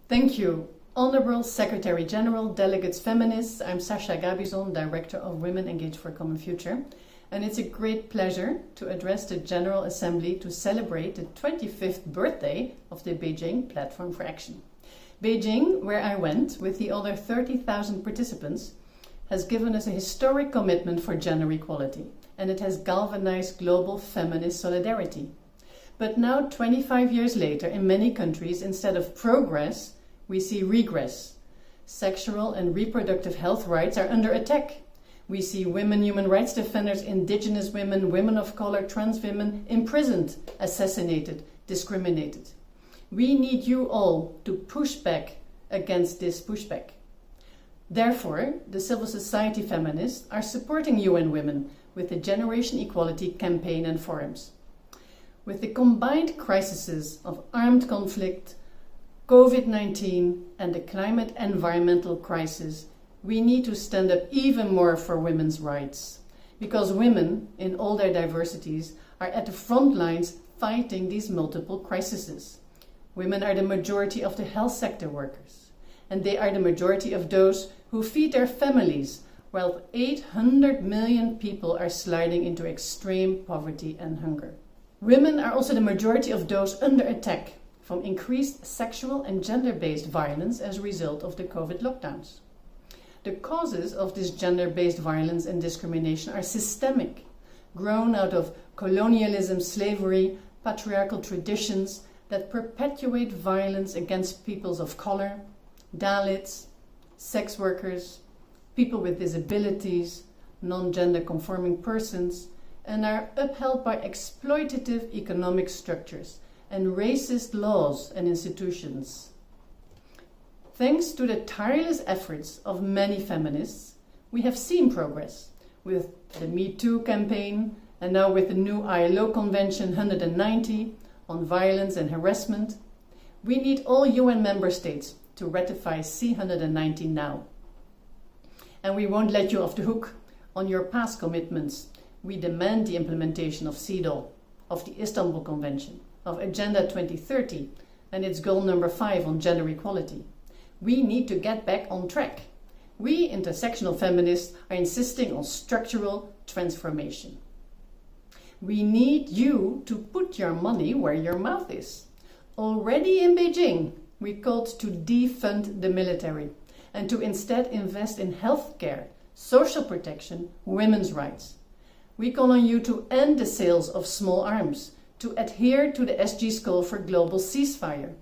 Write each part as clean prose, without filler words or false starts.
Thank you. Honorable Secretary General, delegates feminists, I'm Sascha Gabizon, Director of Women Engaged for a Common Future, and it's a great pleasure to address the General Assembly to celebrate the 25th birthday of the Beijing Platform for Action. Beijing, where I went with the other 30,000 participants, has given us a historic commitment for gender equality, and it has galvanized global feminist solidarity. But now, 25 years later, in many countries, instead of progress, we see regress. Sexual and reproductive health rights are under attack. We see women human rights defenders, indigenous women, women of color, trans women imprisoned, assassinated, discriminated. We need you all to push back against this pushback. Therefore, the civil society feminists are supporting UN Women with the Generation Equality campaign and forums. With the combined crises of armed conflict, COVID-19 and the climate environmental crisis, we need to stand up even more for women's rights, because women, in all their diversities, are at the front lines fighting these multiple crises. Women are the majority of the health sector workers, and they are the majority of those who feed their families, while 800 million people are sliding into extreme poverty and hunger. Women are also the majority of those under attack from increased sexual and gender-based violence as a result of the COVID lockdowns. The causes of this gender-based violence and discrimination are systemic, grown out of colonialism, slavery, patriarchal traditions that perpetuate violence against peoples of color, Dalits, sex workers, people with disabilities, non-gender conforming persons, and are upheld by exploitative economic structures and racist laws and institutions. Thanks to the tireless efforts of many feminists, we have seen progress with the Me Too campaign and now with the new ILO Convention 190 on violence and harassment. We need all UN member states to ratify C190 now. And we won't let you off the hook on your past commitments. We demand the implementation of CEDAW, of the Istanbul Convention, of Agenda 2030 and its goal number 5 on gender equality. We need to get back on track. We intersectional feminists are insisting on structural transformation. We need you to put your money where your mouth is. Already in Beijing, we called to defund the military and to instead invest in healthcare, social protection, women's rights. We call on you to end the sales of small arms, to adhere to the SG's call for global ceasefire.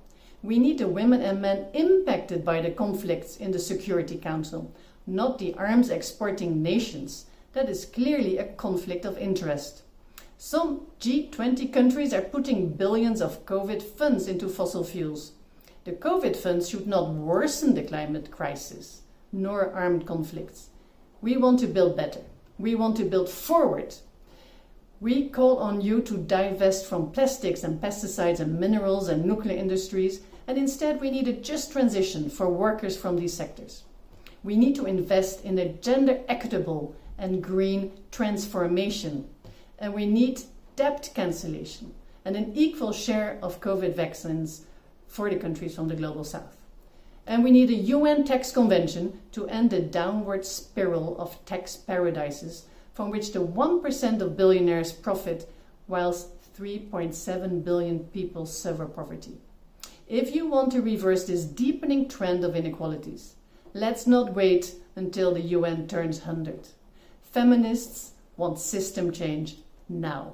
We need the women and men impacted by the conflicts in the Security Council, not the arms exporting nations. That is clearly a conflict of interest. Some G20 countries are putting billions of COVID funds into fossil fuels. The COVID funds should not worsen the climate crisis, nor armed conflicts. We want to build better. We want to build forward. We call on you to divest from plastics and pesticides and minerals and nuclear industries, and instead we need a just transition for workers from these sectors. We need to invest in a gender equitable and green transformation, and we need debt cancellation and an equal share of COVID vaccines for the countries from the global south. And we need a UN tax convention to end the downward spiral of tax paradises from which the 1% of billionaires profit whilst 3.7 billion people suffer poverty. If you want to reverse this deepening trend of inequalities, let's not wait until the UN turns 100. Feminists want system change now.